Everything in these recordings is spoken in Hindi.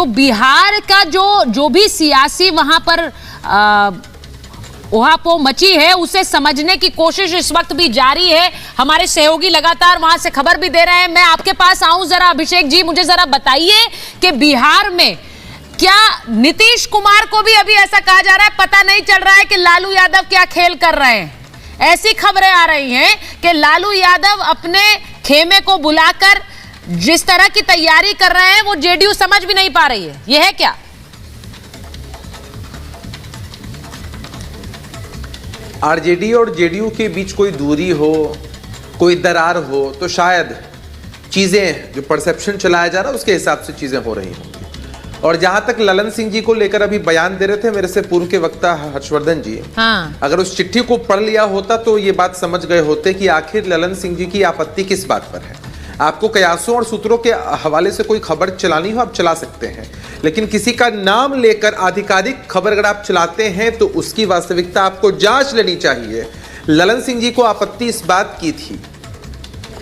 तो बिहार का जो भी सियासी वहां पर उहापोह मची है उसे समझने की कोशिश इस वक्त भी जारी है। हमारे सहयोगी लगातार वहां से खबर भी दे रहे हैं। मैं आपके पास आऊं जरा, अभिषेक जी मुझे जरा बताइए कि बिहार में क्या नीतीश कुमार को भी अभी ऐसा कहा जा रहा है, पता नहीं चल रहा है कि लालू यादव क्या खेल कर रहे हैं? ऐसी खबरें आ रही हैं कि लालू यादव अपने खेमे को बुलाकर जिस तरह की तैयारी कर रहे हैं वो जेडीयू समझ भी नहीं पा रही है। यह है क्या? आरजेडी और जेडीयू के बीच कोई दूरी हो, कोई दरार हो तो शायद चीजें जो परसेप्शन चलाया जा रहा है उसके हिसाब से चीजें हो रही होंगी। और जहां तक ललन सिंह जी को लेकर अभी बयान दे रहे थे मेरे से पूर्व के वक्ता हर्षवर्धन जी, अगर उस चिट्ठी को पढ़ लिया होता तो ये बात समझ गए होते कि आखिर ललन सिंह जी की आपत्ति किस बात पर है। आपको कयासों और सूत्रों के हवाले से कोई खबर चलानी हो आप चला सकते हैं, लेकिन किसी का नाम लेकर आधिकारिक खबर अगर आप चलाते हैं तो उसकी वास्तविकता आपको जांच लेनी चाहिए। ललन सिंह जी को आपत्ति इस बात की थी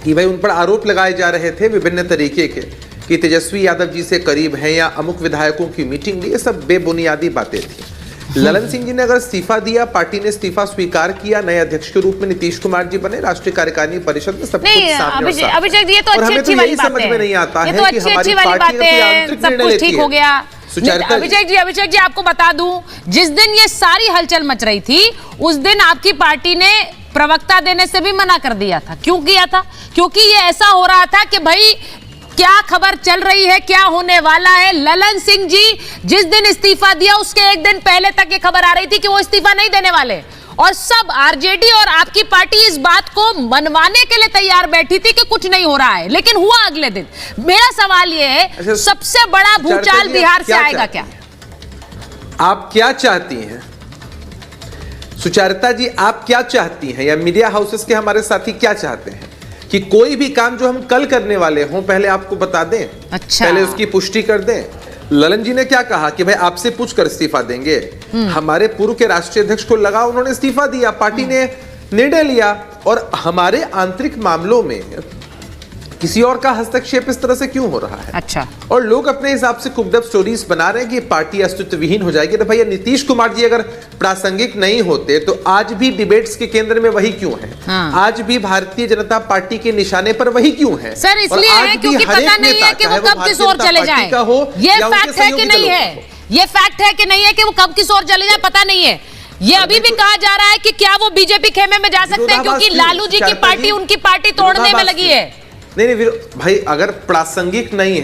कि भाई उन पर आरोप लगाए जा रहे थे विभिन्न तरीके के कि तेजस्वी यादव जी से करीब हैं या अमुक विधायकों की मीटिंग ली, ये सब बेबुनियादी बातें थी। ललन सिंह जी ने अगर इस्तीफा दिया, पार्टी ने इस्तीफा स्वीकार किया, नए अध्यक्ष के रूप में नीतीश कुमार जी बने, राष्ट्रीय कार्यकारिणी परिषद में सब कुछ सामने अभिषेक जी, ये तो अच्छी वाली समझ में नहीं आता है कि हमारी पार्टी सब कुछ ठीक हो गया। अभिषेक जी आपको बता दूं, जिस दिन ये सारी हलचल मच रही थी उस दिन आपकी पार्टी ने प्रवक्ता देने से भी मना कर दिया था। क्यों किया था? क्योंकि ये ऐसा हो रहा था कि भाई क्या खबर चल रही है, क्या होने वाला है। ललन सिंह जी जिस दिन इस्तीफा दिया उसके एक दिन पहले तक ये खबर आ रही थी कि वो इस्तीफा नहीं देने वाले, और सब आरजेडी और आपकी पार्टी इस बात को मनवाने के लिए तैयार बैठी थी कि कुछ नहीं हो रहा है, लेकिन हुआ अगले दिन। मेरा सवाल ये है, सबसे बड़ा भूचाल बिहार से आएगा क्या? आप क्या चाहती हैं सुचारिता जी, आप क्या चाहती हैं या मीडिया हाउसेस के हमारे साथी क्या चाहते हैं कि कोई भी काम जो हम कल करने वाले हों पहले आपको बता दें? अच्छा। पहले उसकी पुष्टि कर दें। ललन जी ने क्या कहा कि भाई आपसे पूछकर इस्तीफा देंगे। हमारे पूर्व के राष्ट्रीय अध्यक्ष को लगा, उन्होंने इस्तीफा दिया, पार्टी ने निर्णय लिया, और हमारे आंतरिक मामलों में किसी और का हस्तक्षेप इस तरह से क्यों हो रहा है? अच्छा। और लोग अपने हिसाब से कुकदम स्टोरीज बना रहे हैं कि पार्टी अस्तित्वहीन हो जाएगी। तो भैया नीतीश कुमार जी अगर प्रासंगिक नहीं होते तो आज भी डिबेट्स के केंद्र में वही क्यों है? आज भी भारतीय जनता पार्टी के निशाने पर वही क्यों है? सर इसलिए है क्योंकि पता नहीं है कि वो कब किस ओर चले जाएं। ये फैक्ट है कि नहीं है? ये फैक्ट है कि नहीं है कि वो कब किस ओर चले जाए? पता नहीं है। ये अभी भी कहा जा रहा है कि क्या वो बीजेपी खेमे में जा सकते हैं क्योंकि लालू जी की पार्टी उनकी पार्टी तोड़ने में लगी है। नहीं भाई, अगर प्रासंगिक नहीं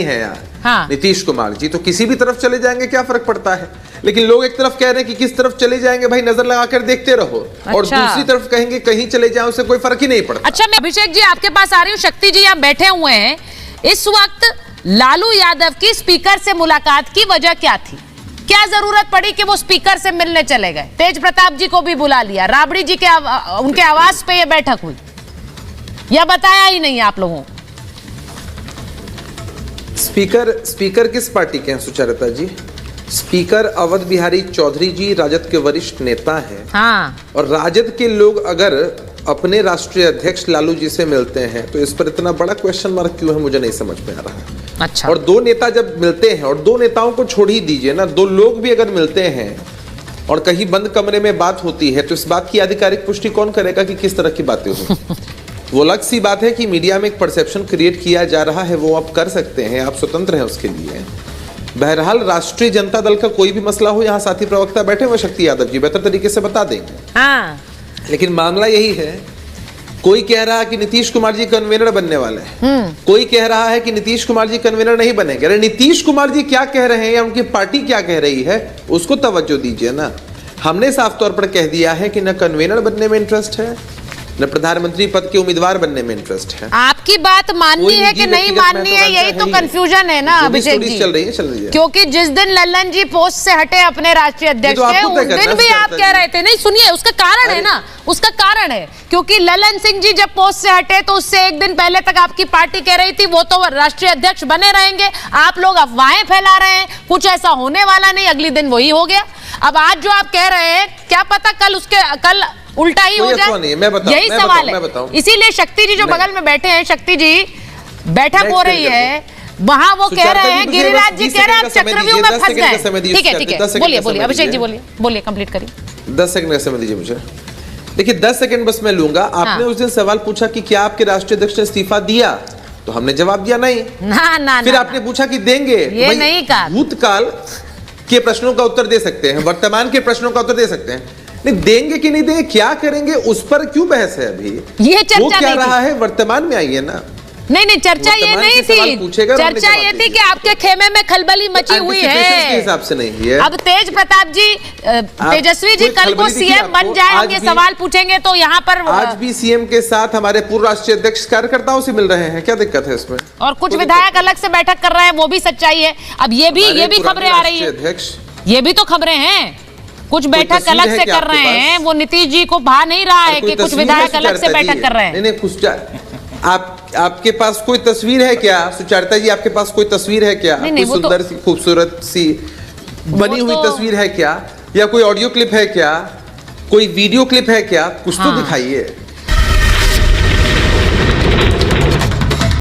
है यार नीतीश कुमार जी तो किसी भी तरफ चले जाएंगे, क्या फर्क पड़ता है? लेकिन लोग एक तरफ कह रहे हैं कि किस तरफ चले जाएंगे भाई नजर लगाकर देखते रहो। अच्छा। और दूसरी तरफ कहेंगे कहीं चले जाओ, उससे कोई फर्क ही नहीं पड़ता। अच्छा, मैं अभिषेक जी आपके पास आ रही हूँ। शक्ति जी आप बैठे हुए हैं इस वक्त, लालू यादव की स्पीकर से मुलाकात की वजह क्या थी? क्या जरूरत पड़ी कि वो स्पीकर से मिलने चले गए? तेज प्रताप जी को भी बुला लिया, राबड़ी जी के उनके आवास पे ये बैठक हुई, या बताया ही नहीं आप लोगों? स्पीकर किस पार्टी के हैं सुचारिता जी? स्पीकर अवध बिहारी चौधरी जी राजद के वरिष्ठ नेता हैं। और राजद के लोग अगर अपने राष्ट्रीय अध्यक्ष लालू जी से मिलते हैं तो इस पर इतना बड़ा क्वेश्चन मार्क क्यों है, मुझे नहीं समझ में आ रहा है। अच्छा। और दो नेता जब मिलते हैं, और दो नेताओं को छोड़ ही दीजिए ना, दो लोग भी अगर मिलते हैं और कहीं बंद कमरे में बात होती है तो इस बात की आधिकारिक पुष्टि कौन करेगा कि किस तरह की बातें हुई? वो अलग सी बात है कि मीडिया में एक परसेप्शन क्रिएट किया जा रहा है, वो आप कर सकते हैं, आप स्वतंत्र हैं उसके लिए। बहरहाल राष्ट्रीय जनता दल का कोई भी मसला हो, यहाँ साथी प्रवक्ता बैठे हुए शक्ति यादव जी बेहतर तरीके से बता देंगे। लेकिन मामला यही है, कोई कह रहा है कि नीतीश कुमार जी कन्वीनर बनने वाले हैं, कोई कह रहा है कि नीतीश कुमार जी कन्वीनर नहीं बनेंगे। अरे नीतीश कुमार जी क्या कह रहे हैं या उनकी पार्टी क्या कह रही है उसको तवज्जो दीजिए ना। हमने साफ तौर पर कह दिया है कि न कन्वीनर बनने में इंटरेस्ट है, न प्रधानमंत्री पद के उम्मीदवार बनने में इंटरेस्ट है। आपकी बात माननी है कि नहीं माननी है, यही तो कंफ्यूजन है ना अभिषेक जी। चल रही है। क्योंकि जिस दिन ललन जी पोस्ट से हटे अपने राष्ट्रीय अध्यक्ष से, उस दिन भी आप कह रहे थे, नहीं सुनिए उसका कारण है ना, उसका कारण है क्योंकि ललन सिंह जी जब पोस्ट से हटे तो उससे एक दिन पहले तक आपकी पार्टी कह रही थी वो तो राष्ट्रीय अध्यक्ष बने रहेंगे। आप लोग अफवाहें फैला रहे हैं, कुछ ऐसा होने वाला नहीं, अगले दिन वही हो गया। अब आज जो आप कह रहे हैं क्या पता कल उल्टा ही हो जाए, यही सवाल है। इसीलिए शक्ति जी जो बगल में बैठे हैं, शक्ति जी बैठक हो रही है, वहां वो कह रहे हैं, गिरिराज जी कह रहे हैं आप चक्रव्यूह में फंस गए। ठीक है ठीक है, बोलिए अभिषेक जी, बोलिए कंप्लीट करिए। 10 सेकंड का समय दीजिए मुझे। देखिए 10 सेकंड बस मैं लूंगा। आपने उस दिन सवाल पूछा कि क्या आपके राष्ट्रीय अध्यक्ष ने इस्तीफा दिया, तो हमने जवाब दिया नहीं। ना फिर आपने पूछा कि देंगे, ये नहीं कहा। भूतकाल के प्रश्नों का उत्तर दे सकते हैं, वर्तमान के प्रश्नों का उत्तर दे सकते हैं, नहीं देंगे कि नहीं देंगे, क्या करेंगे, उस पर क्यों बहस है अभी? ये चर्चा वो क्या नहीं रहा है, वर्तमान में आइए ना। नहीं चर्चा ये नहीं थी, चर्चा ये थी कि आपके खेमे में खलबली मची हुई है, के हिसाब से नहीं है। अब तेज प्रताप जी, तेजस्वी जी कल को सीएम बन जाए, हम ये सवाल पूछेंगे तो यहाँ पर आज भी सीएम के साथ हमारे पूर्व राष्ट्रीय अध्यक्ष कार्यकर्ताओं से मिल रहे हैं, क्या दिक्कत है इसमें? और कुछ विधायक अलग से बैठक कर रहे हैं, वो भी सच्चाई है। अब ये भी खबरें आ रही है, ये भी तो खबरें हैं, कुछ बैठक अलग से कर रहे हैं, वो नीतीश जी को भा नहीं रहा है कि कुछ विधायक अलग से बैठक कर रहे हैं। नहीं कुछ आपके पास कोई तस्वीर है क्या सुचारिता जी? आपके पास कोई तस्वीर है क्या? कोई सुंदर सी खूबसूरत सी बनी हुई तस्वीर है क्या, या कोई ऑडियो क्लिप है क्या, कोई वीडियो क्लिप है क्या? कुछ तो दिखाइए।